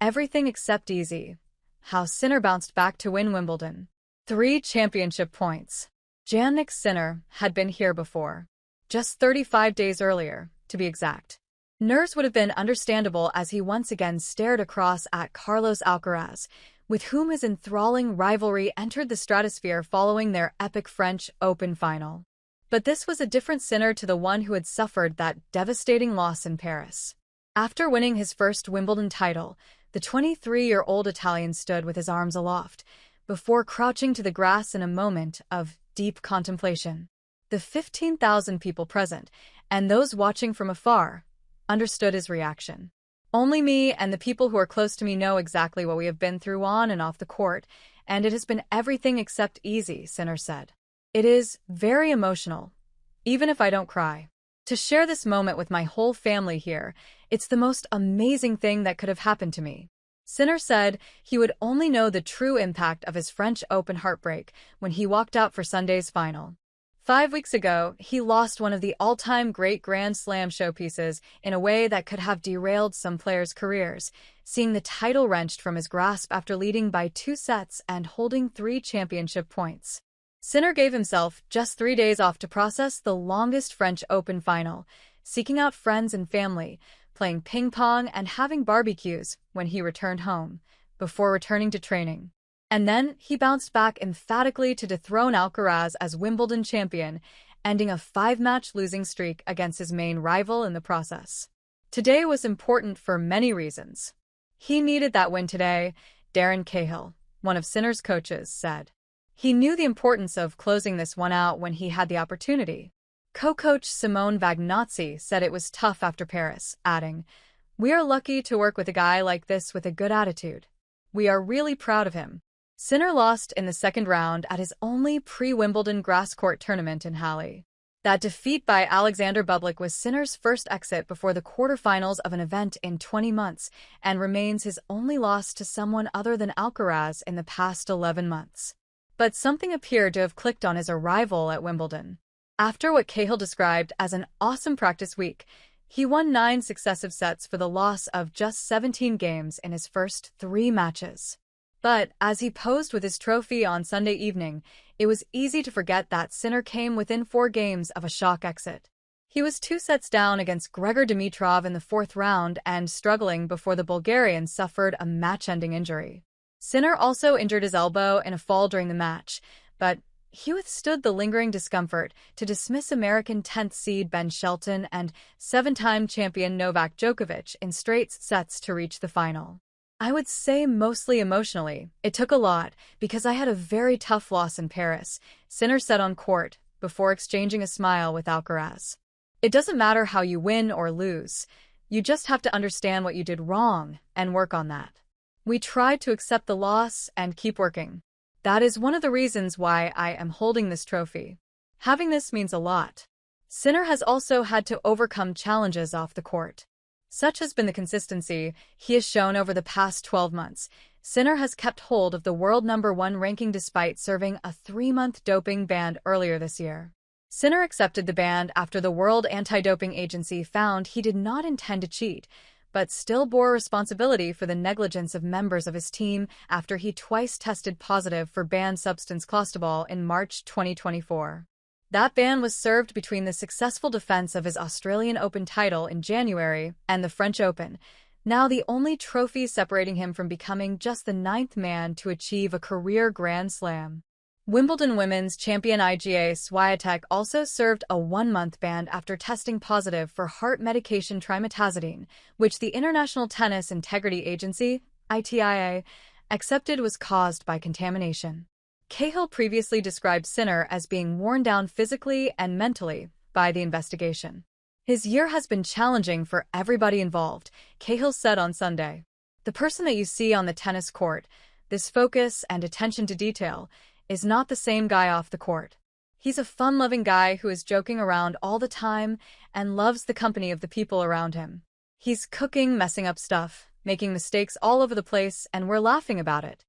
Everything except easy. How Sinner bounced back to win Wimbledon. 3 championship points. Jannik Sinner had been here before. Just 35 days earlier, to be exact. Nerves would have been understandable as he once again stared across at Carlos Alcaraz, with whom his enthralling rivalry entered the stratosphere following their epic French Open final. But this was a different Sinner to the one who had suffered that devastating loss in Paris. After winning his first Wimbledon title, the 23-year-old Italian stood with his arms aloft, before crouching to the grass in a moment of deep contemplation. The 15,000 people present, and those watching from afar, understood his reaction. Only me and the people who are close to me know exactly what we have been through on and off the court, and it has been everything except easy, Sinner said. It is very emotional, even if I don't cry. To share this moment with my whole family here, it's the most amazing thing that could have happened to me. Sinner said he would only know the true impact of his French Open heartbreak when he walked out for Sunday's final. 5 weeks ago, he lost one of the all-time great Grand Slam showpieces in a way that could have derailed some players' careers, seeing the title wrenched from his grasp after leading by 2 sets and holding 3 championship points. Sinner gave himself just 3 days off to process the longest French Open final, seeking out friends and family, playing ping-pong and having barbecues when he returned home, before returning to training. And then he bounced back emphatically to dethrone Alcaraz as Wimbledon champion, ending a 5-match losing streak against his main rival in the process. Today was important for many reasons. He needed that win today, Darren Cahill, one of Sinner's coaches, said. He knew the importance of closing this one out when he had the opportunity. Co-coach Simone Vagnozzi said it was tough after Paris, adding, "We are lucky to work with a guy like this with a good attitude. We are really proud of him." Sinner lost in the second round at his only pre-Wimbledon grass court tournament in Halle. That defeat by Alexander Bublik was Sinner's first exit before the quarterfinals of an event in 20 months and remains his only loss to someone other than Alcaraz in the past 11 months. But something appeared to have clicked on his arrival at Wimbledon. After what Cahill described as an awesome practice week, he won 9 successive sets for the loss of just 17 games in his first 3 matches. But as he posed with his trophy on Sunday evening, it was easy to forget that Sinner came within 4 games of a shock exit. He was 2 sets down against Grigor Dimitrov in the 4th round and struggling before the Bulgarian suffered a match-ending injury. Sinner also injured his elbow in a fall during the match, but he withstood the lingering discomfort to dismiss American 10th seed Ben Shelton and 7-time champion Novak Djokovic in straight sets to reach the final. I would say mostly emotionally. It took a lot, because I had a very tough loss in Paris, Sinner said on court, before exchanging a smile with Alcaraz. It doesn't matter how you win or lose. You just have to understand what you did wrong and work on that. We tried to accept the loss and keep working. That is one of the reasons why I am holding this trophy. Having this means a lot. Sinner has also had to overcome challenges off the court. Such has been the consistency he has shown over the past 12 months. Sinner has kept hold of the world #1 ranking despite serving a 3-month doping ban earlier this year. Sinner accepted the ban after the World Anti-Doping Agency found he did not intend to cheat, but still bore responsibility for the negligence of members of his team after he twice tested positive for banned substance clostebol in March 2024. That ban was served between the successful defense of his Australian Open title in January and the French Open, now the only trophy separating him from becoming just the 9th man to achieve a career Grand Slam. Wimbledon women's champion Iga Swiatek also served a 1-month ban after testing positive for heart medication trimetazidine, which the International Tennis Integrity Agency, ITIA, accepted was caused by contamination. Cahill previously described Sinner as being worn down physically and mentally by the investigation. His year has been challenging for everybody involved, Cahill said on Sunday. The person that you see on the tennis court, this focus and attention to detail, is not the same guy off the court. He's a fun-loving guy who is joking around all the time and loves the company of the people around him. He's cooking, messing up stuff, making mistakes all over the place, and we're laughing about it.